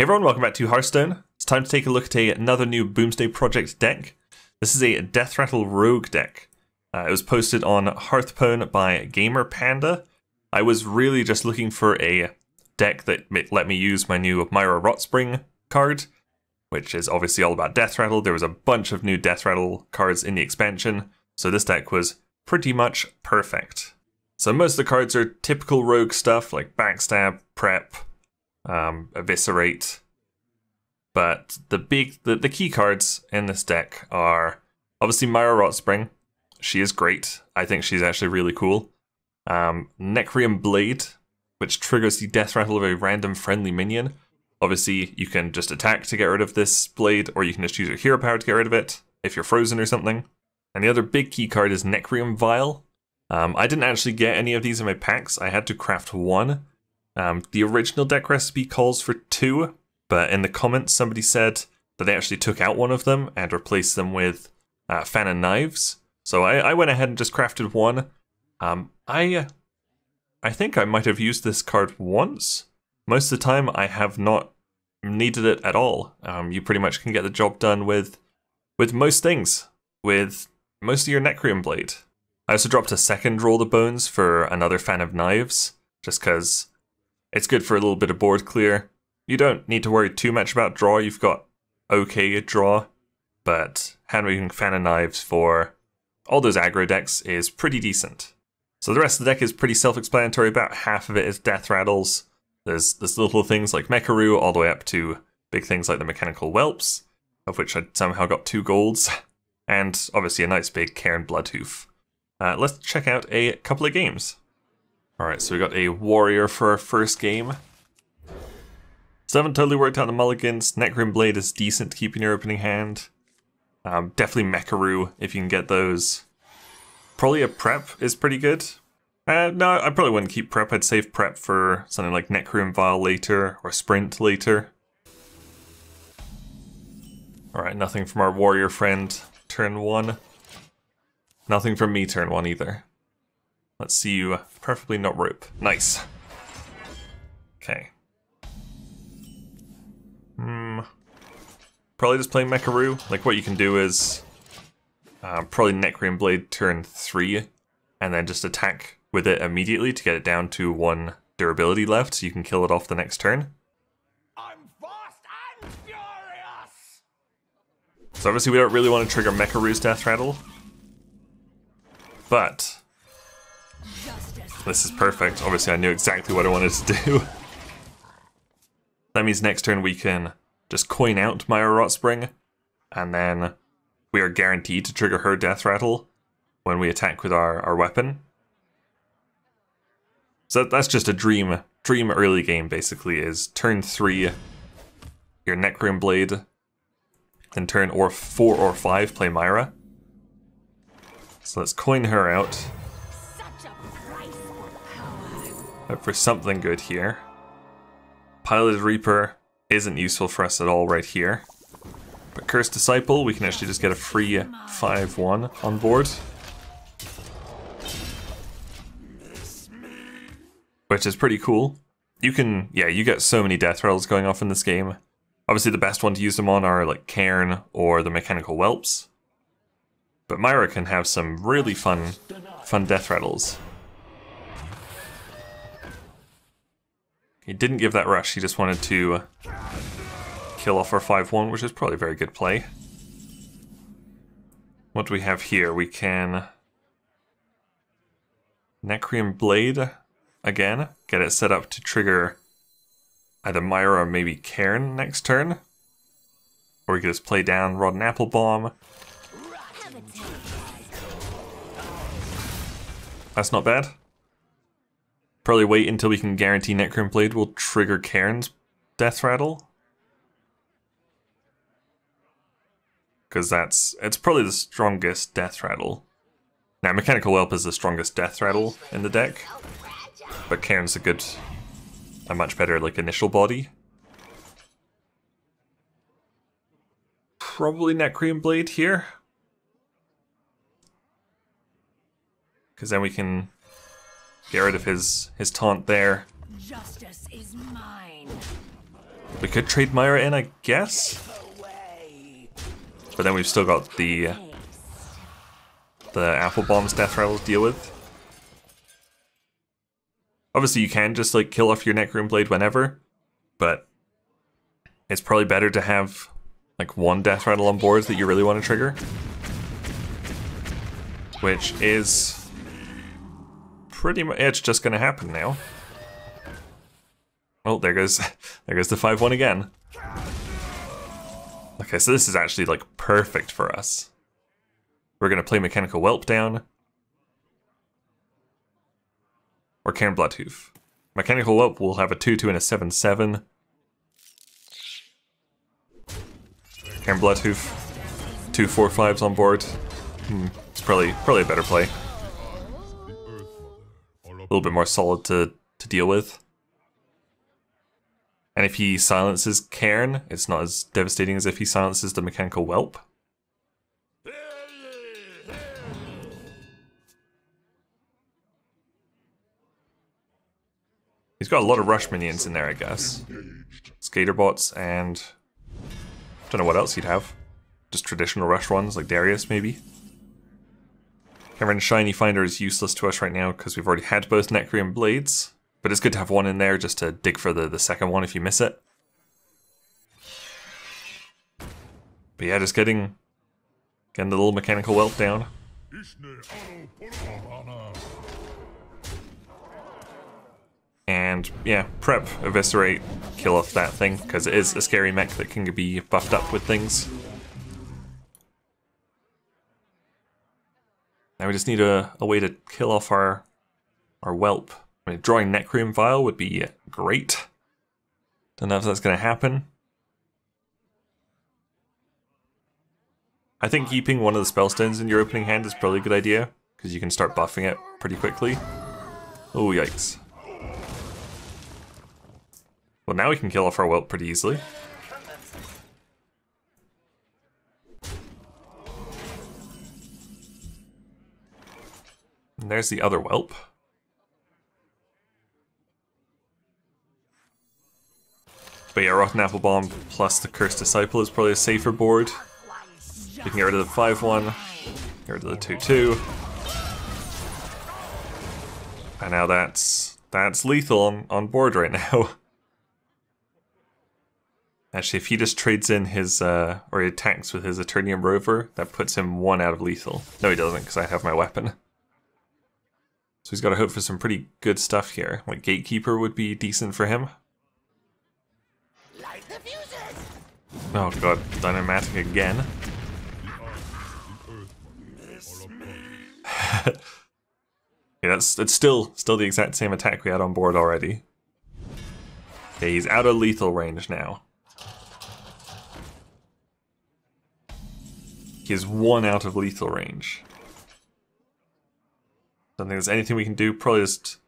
Hey everyone, welcome back to Hearthstone. It's time to take a look at another new Boomsday Project deck. This is a Deathrattle Rogue deck. It was posted on Hearthstone by GamerPanda. I was really just looking for a deck that let me use my new Myra Deathrattle card, which is obviously all about Deathrattle. There was a bunch of new Deathrattle cards in the expansion, so this deck was pretty much perfect. So most of the cards are typical rogue stuff like Backstab, Prep, Eviscerate, but the key cards in this deck are obviously Myra Deathrattle. She is great. I think she's actually really cool. Necrium Blade, which triggers the Deathrattle of a random friendly minion. Obviously, you can just attack to get rid of this blade, or you can just use your hero power to get rid of it if you're frozen or something. And the other big key card is Necrium Vial. I didn't actually get any of these in my packs. I had to craft one. The original deck recipe calls for 2, but in the comments somebody said that they actually took out one of them and replaced them with Fan and Knives. So I went ahead and just crafted one. I think I might have used this card once. Most of the time I have not needed it at all. You pretty much can get the job done with most things, with most of your Necrium Blade. I also dropped a second Roll the Bones for another Fan of Knives, just because it's good for a little bit of board clear. You don't need to worry too much about draw, you've got okay draw, but hand-waving Fan of Knives for all those aggro decks is pretty decent. So the rest of the deck is pretty self-explanatory. About half of it is Deathrattles. There's little things like Mecharoo, all the way up to big things like the Mechanical Whelps, of which I somehow got 2 golds, and obviously a nice big Cairn Bloodhoof. Let's check out a couple of games. Alright, so we got a Warrior for our first game. So I haven't totally worked out the mulligans. Necrium Blade is decent to keep in your opening hand. Definitely Mecharoo if you can get those. Probably a Prep is pretty good. No, I probably wouldn't keep Prep. I'd save Prep for something like Necrium Vial later, or Sprint later. Alright, nothing from our Warrior friend, turn 1. Nothing from me, turn 1 either. Let's see you, preferably not rope. Nice. Okay. Probably just playing Mecharoo. Like, what you can do is probably Necrium Blade turn 3, and then just attack with it immediately to get it down to 1 durability left, so you can kill it off the next turn. I'm fast and furious! So obviously we don't really want to trigger Mecharoo's Deathrattle, but this is perfect. Obviously I knew exactly what I wanted to do. That means next turn we can just coin out Myra Deathrattle, and then we are guaranteed to trigger her Deathrattle when we attack with our weapon. So that's just a dream early game, basically, is turn 3, your Necrium Blade, then turn 4 or 5, play Myra. So let's coin her out. Hope for something good here. Piloted Reaper isn't useful for us at all right here. But Cursed Disciple, we can actually just get a free 5/1 on board. Which is pretty cool. You get so many Deathrattles going off in this game. Obviously the best one to use them on are like Cairn or the Mechanical Whelps. But Myra can have some really fun Deathrattles. He didn't give that rush, he just wanted to kill off our 5/1, which is probably a very good play. What do we have here? We can Necrium Blade again, get it set up to trigger either Myra or maybe Cairn next turn. Or we could just play down Rotten Apple Bomb. That's not bad. Probably wait until we can guarantee Necrium Blade will trigger Cairn's Deathrattle. Because it's probably the strongest Deathrattle. Now, Mechanical Whelp is the strongest Deathrattle in the deck, but Cairn's a much better like initial body. Probably Necrium Blade here, because then we can get rid of his taunt there. Justice is mine. We could trade Myra in, I guess. But then we've still got the Apple Bombs Deathrattle to deal with. Obviously you can just like kill off your Necroom Blade whenever, but it's probably better to have like one Deathrattle on board that you really want to trigger. Which is pretty much, it's just going to happen now. Oh, there goes the 5-1 again. Okay, so this is actually like perfect for us. We're going to play Mechanical Whelp down. Or Cairn Bloodhoof. Mechanical Whelp will have a 2-2 and a 7-7. Cairn Bloodhoof, 2 4/5s on board. It's probably a better play. A little bit more solid to deal with. And if he silences Cairn, it's not as devastating as if he silences the Mechanical Whelp. He's got a lot of rush minions in there, I guess. Skaterbots and... don't know what else he'd have. Just traditional rush ones, like Darius, maybe. Cameron Shiny Finder is useless to us right now because we've already had both Necreum Blades. But it's good to have one in there just to dig for the second one if you miss it. But yeah, just getting the little Mechanical Whelp down. And yeah, prep, eviscerate, kill off that thing, because it is a scary mech that can be buffed up with things. Now we just need a way to kill off our Whelp. I mean, drawing Necreum Vial would be great. Don't know if that's going to happen. I think keeping one of the Spellstones in your opening hand is probably a good idea, because you can start buffing it pretty quickly. Oh, yikes. Well, now we can kill off our Whelp pretty easily. And there's the other Whelp. But yeah, Rotten Apple Bomb plus the Cursed Disciple is probably a safer board. You can get rid of the 5-1, get rid of the 2-2. And now that's lethal on board right now. Actually, if he just trades in his, or he attacks with his Eternium Rover, that puts him 1 out of lethal. No, he doesn't, because I have my weapon. So he's got to hope for some pretty good stuff here. Like Gatekeeper would be decent for him. Oh god, Dynamatic again. Yeah, it's still the exact same attack we had on board already. Okay, he's out of lethal range now. He is 1 out of lethal range. Don't think there's anything we can do. Probably just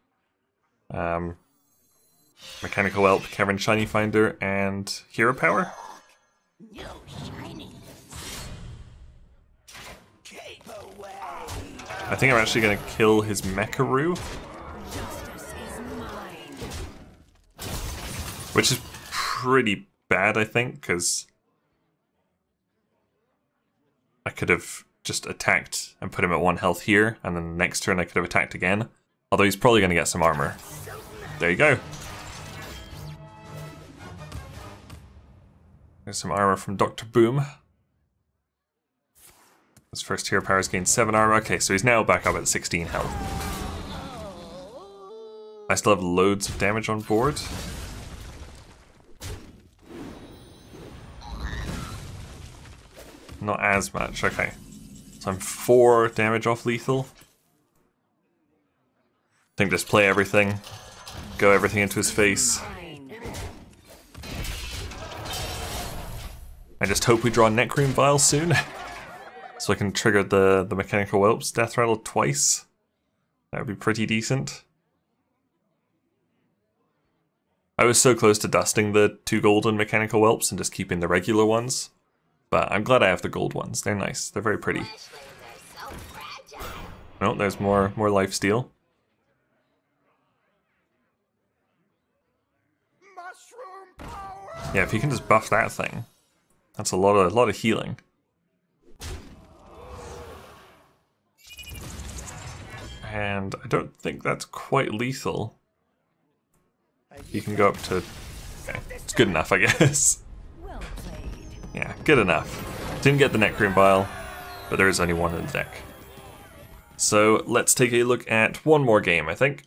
Mechanical Whelp, Cavern Shiny Finder, and Hero Power. No shiny. Keep away. I think I'm actually going to kill his Mecharoo. Which is pretty bad, I think, because I could have just attacked and put him at 1 health here, and then the next turn I could have attacked again. Although he's probably going to get some armor. There you go. There's some armor from Dr. Boom. His first Hero Power's gained 7 armor. Okay, so he's now back up at 16 health. I still have loads of damage on board. Not as much, okay. So I'm 4 damage off lethal. I think just play everything. Go everything into his face. I just hope we draw Necreum Vial soon. So I can trigger the Mechanical Whelp's Deathrattle twice. That would be pretty decent. I was so close to dusting the 2 golden Mechanical Whelps and just keeping the regular ones. But I'm glad I have the gold ones. They're nice. They're very pretty. Oh, there's more lifesteal. Mushroom power. Yeah, if you can just buff that thing, that's a lot of healing. And I don't think that's quite lethal. You can go up to... Okay, it's good enough, I guess. Well played. Yeah, good enough. Didn't get the Necreum Vial, but there is only one in the deck. So let's take a look at one more game, I think.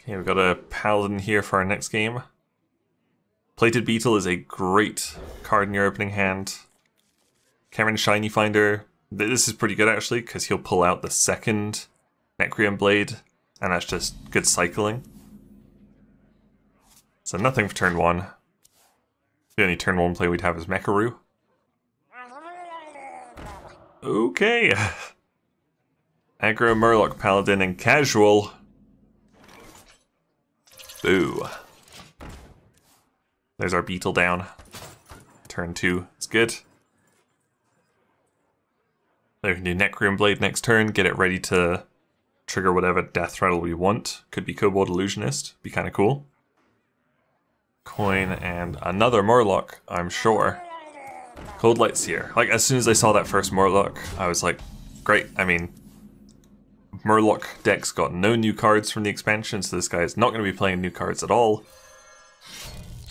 Okay, we've got a Paladin here for our next game. Plated Beetle is a great card in your opening hand. Cameron Shiny Finder. This is pretty good actually, because he'll pull out the second Necreum Blade, and that's just good cycling. So nothing for turn 1. The only turn 1 play we'd have is Mecharoo. Okay. Aggro Murloc Paladin and Casual. Boo. There's our Beetle down. Turn 2. It's good. We can do Necreum Blade next turn, get it ready to trigger whatever Deathrattle we want. Could be Kobold Illusionist. Be kind of cool. Coin and another Murloc, I'm sure. Cold Lightseer. Like, as soon as I saw that first Murloc, I was like, great. I mean, Murloc deck's got no new cards from the expansion, so this guy is not going to be playing new cards at all.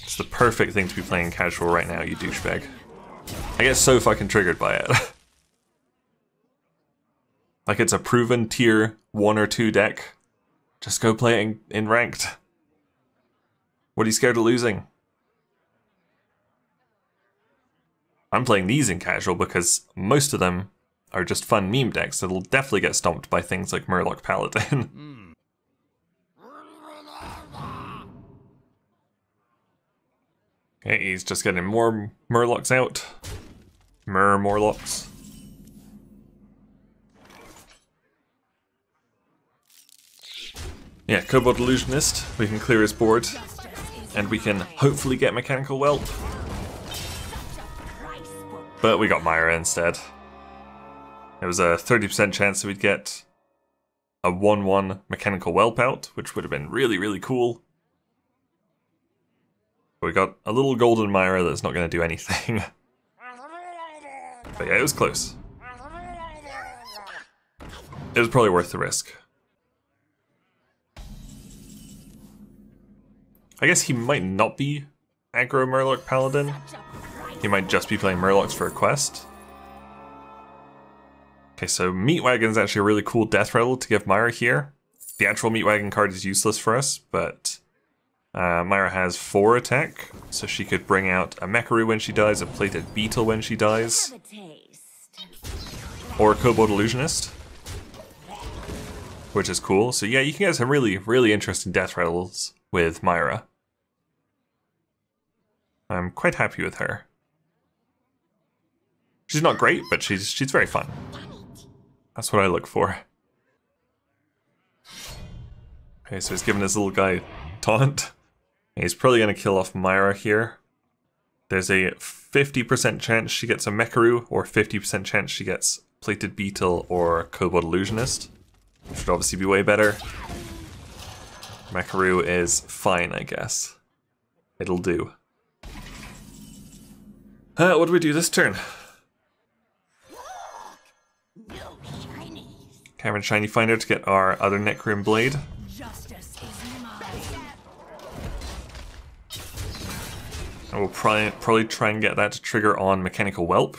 It's the perfect thing to be playing casual right now, you douchebag. I get so fucking triggered by it. Like, it's a proven tier 1 or 2 deck. Just go play it in ranked. What are you scared of losing? I'm playing these in casual because most of them are just fun meme decks that'll definitely get stomped by things like Murloc Paladin. Okay, he's just getting more Murlocs out. Morlocks. Yeah, Kobold Illusionist. We can clear his board. And we can hopefully get Mechanical Whelp. But we got Myra instead. There was a 30% chance that we'd get a 1-1 Mechanical Whelp out, which would have been really, really cool. But we got a little golden Myra that's not going to do anything. But yeah, it was close. It was probably worth the risk. I guess he might not be aggro Murloc Paladin. He might just be playing Murlocs for a quest. Okay, so Meatwagon's actually a really cool death rattle to give Myra here. The actual Meatwagon card is useless for us, but Myra has 4 attack, so she could bring out a Mecharoo when she dies, a Plated Beetle when she dies, or a Kobold Illusionist, which is cool. So yeah, you can get some really, really interesting death rattles with Myra. I'm quite happy with her. She's not great, but she's very fun. That's what I look for. Okay, so he's giving this little guy taunt. He's probably going to kill off Myra here. There's a 50% chance she gets a Mecharoo, or 50% chance she gets Plated Beetle or Kobold Illusionist. Which would obviously be way better. Mecharoo is fine, I guess. It'll do. What do we do this turn? No shinies. Cameron Shiny Finder to get our other Necreum Blade. Justice is mine. And we'll probably try and get that to trigger on Mechanical Whelp.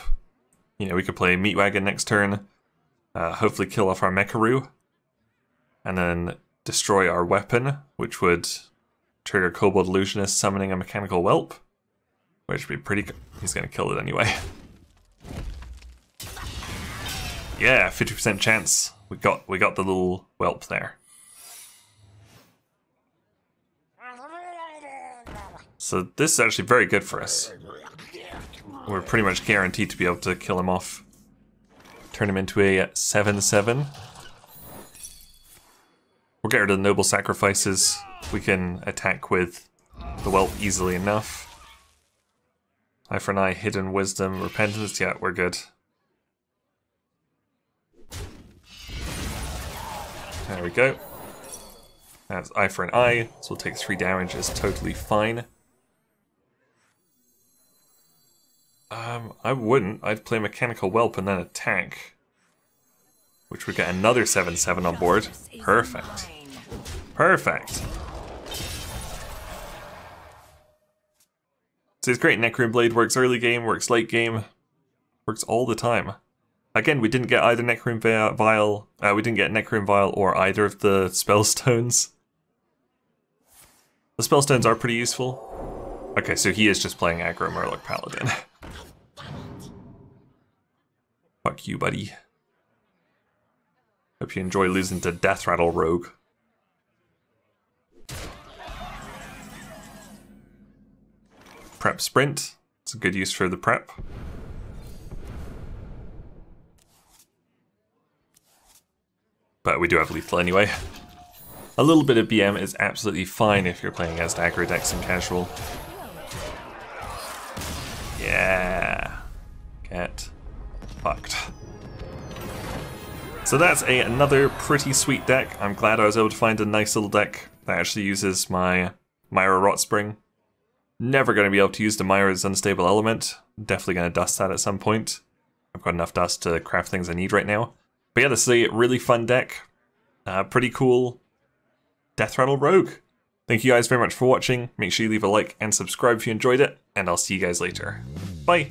You know, we could play Meatwagon next turn. Hopefully kill off our Mecharoo. And then destroy our weapon, which would trigger Kobold Illusionist summoning a Mechanical Whelp. Which would be pretty good. He's going to kill it anyway. Yeah, 50% chance. We got the little whelp there. So this is actually very good for us. We're pretty much guaranteed to be able to kill him off. Turn him into a 7/7. We'll get rid of the Noble Sacrifices. We can attack with the whelp easily enough. Eye for an Eye, Hidden Wisdom, Repentance. Yeah, we're good. There we go. That's Eye for an Eye, so we'll take 3 damage, is totally fine. I wouldn't. I'd play Mechanical Whelp and then attack. Which would get another 7/7 on board. Perfect. Perfect. So it's great. Necron Blade works early game, works late game, works all the time. Again, we didn't get either Necron Vial. We didn't get Necron Vial or either of the Spellstones. The Spellstones are pretty useful. Okay, so he is just playing aggro Murloc Paladin. Fuck you, buddy. Hope you enjoy losing to Deathrattle Rogue. Prep Sprint. It's a good use for the prep. But we do have lethal anyway. A little bit of BM is absolutely fine if you're playing against aggro decks in casual. Yeah. Get fucked. So that's another pretty sweet deck. I'm glad I was able to find a nice little deck that actually uses my Myra Rotspring. Never going to be able to use the Myra's Unstable Element. Definitely going to dust that at some point. I've got enough dust to craft things I need right now. But yeah, this is a really fun deck. Pretty cool Deathrattle Rogue. Thank you guys very much for watching. Make sure you leave a like and subscribe if you enjoyed it. And I'll see you guys later. Bye!